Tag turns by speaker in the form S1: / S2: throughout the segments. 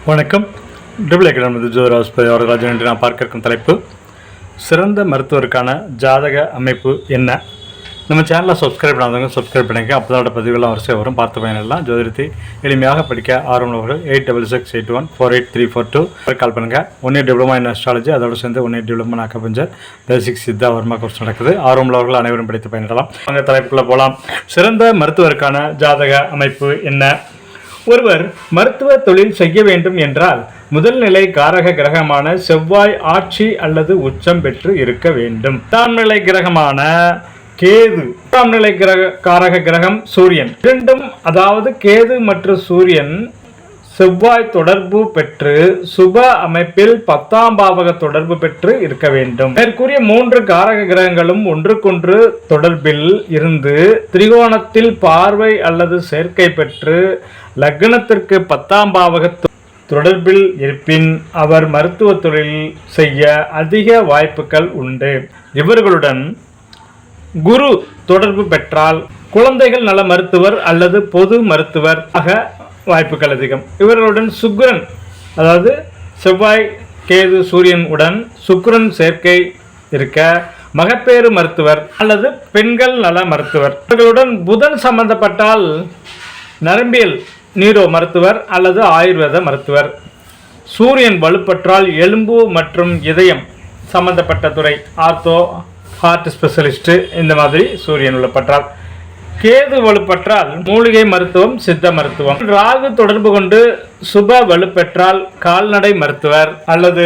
S1: வணக்கம். Triple academy Jothiraj அவர்கள் என்று நான் பார்க்க இருக்கும் தலைப்பு சிறந்த மருத்துவருக்கான ஜாதக அமைப்பு என்ன. நம்ம சேனலில் சப்ஸ்கிரைப் பண்ணாதவங்க சப்ஸ்கிரைப் பண்ணிக்க. அப்போதோட பதிவுகள்லாம் வரிசையாக வரும். பார்த்து பயனெல்லாம் ஜோதிடத்தை எளிமையாக படிக்க ஆரம்பவர்கள் 8668148342 கால் பண்ணுங்கள். 1 இயர் டிப்ளமா இன் அஸ்ட்ராலஜி, அதோடு சேர்ந்து 1 இயர் டிப்ளமா அக்கபஞ்சர் பேசிக் சித்தா வர்மா கோர்ஸ் நடக்குது. ஆர்வமுள்ளவர்கள் அனைவரும் படித்து பயனிடலாம். அங்கே தலைப்புக்குள்ளே போகலாம். சிறந்த மருத்துவருக்கான ஜாதக அமைப்பு என்ன. ஒருவர் மருத்துவ தொழில் செய்ய வேண்டும் என்றால் முதல் நிலை காரக கிரகமான செவ்வாய் ஆட்சி அல்லது உச்சம் பெற்று இருக்க வேண்டும். 8ஆம் நிலை கிரகமான கேது, 8ஆம் நிலை காரக கிரகம் சூரியன், இரண்டும் அதாவது கேது மற்றும் சூரியன் செவ்வாய் தொடர்பு பெற்று சுப அமைப்பில் 10ஆம் பாவக தொடர்பு பெற்று இருக்க வேண்டும். மேற்கூறிய 3 காரக கிரகங்களும் ஒன்றுக்கொன்று தொடர்பில் இருந்து திரிகோணத்தில் பார்வை அல்லது சேர்க்கை பெற்று லக்னத்திற்கு 10ஆம் பாவக தொடர்பில் இருப்பின் அவர் மருத்துவ தொழில் செய்ய அதிக வாய்ப்புகள் உண்டு. இவர்களுடன் குரு தொடர்பு பெற்றால் குழந்தைகள் நல மருத்துவர் அல்லது பொது மருத்துவர் ஆக வாய்ப்புகள் அதிகம். இவர்களுடன் சுக்கிரன், அதாவது செவ்வாய் கேது சூரியன் உடன் சுக்கிரன் சேர்க்கை இருக்க மகப்பேறு மருத்துவர் அல்லது பெண்கள் நல மருத்துவர். இவர்களுடன் புதன் சம்பந்தப்பட்டால் நரம்பியல் நீரோ மருத்துவர் அல்லது ஆயுர்வேத மருத்துவர். சூரியன் வலுப்பற்றால் எலும்பு மற்றும் இதயம் சம்பந்தப்பட்ட துறை, ஆர்த்தோ, ஹார்ட் ஸ்பெஷலிஸ்ட், இந்த மாதிரி சூரியன் வலுப்பற்றால். கேது வலுப்பற்றால் மூலிகை மருத்துவம், சித்த மருத்துவம். ராகு தொடர்பு கொண்டு சுப வலுப்பெற்றால் கால்நடை மருத்துவர் அல்லது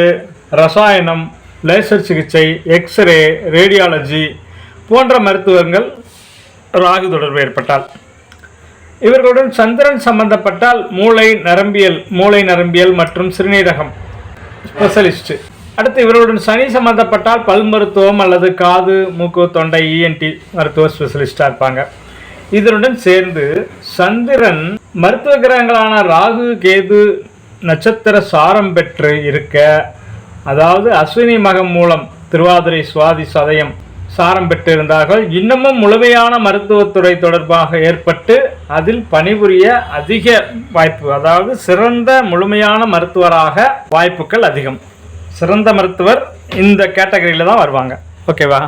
S1: ரசாயனம், லேசர் சிகிச்சை, எக்ஸ்ரே, ரேடியாலஜி போன்ற மருத்துவங்கள் ராகு தொடர்பு ஏற்பட்டால். இவர்களுடன் சந்திரன் சம்பந்தப்பட்டால் மூளை நரம்பியல் மற்றும் சிறுநீரகம் ஸ்பெஷலிஸ்ட். அடுத்து இவர்களுடன் சனி சம்பந்தப்பட்டால் பல் மருத்துவம் அல்லது காது மூக்கு தொண்டை இஎன்டி மருத்துவ ஸ்பெஷலிஸ்டாக இருப்பாங்க. இதனுடன் சேர்ந்து சந்திரன் மருத்துவ கிரகங்களான ராகு கேது நட்சத்திர சாரம் பெற்று இருக்க, அதாவது அஸ்வினி மகம் மூலம் திருவாதிரை சுவாதி சதயம் சாரம் பெற்றிருந்தார்கள் இன்னமும் முழுமையான மருத்துவத்துறை தொடர்பாக ஏற்பட்டு அதில் பணிபுரிய அதிக வாய்ப்பு, அதாவது சிறந்த முழுமையான மருத்துவராக வாய்ப்புகள் அதிகம். சிறந்த மருத்துவர் இந்த கேட்டகரியில் தான் வருவாங்க. ஓகேவா?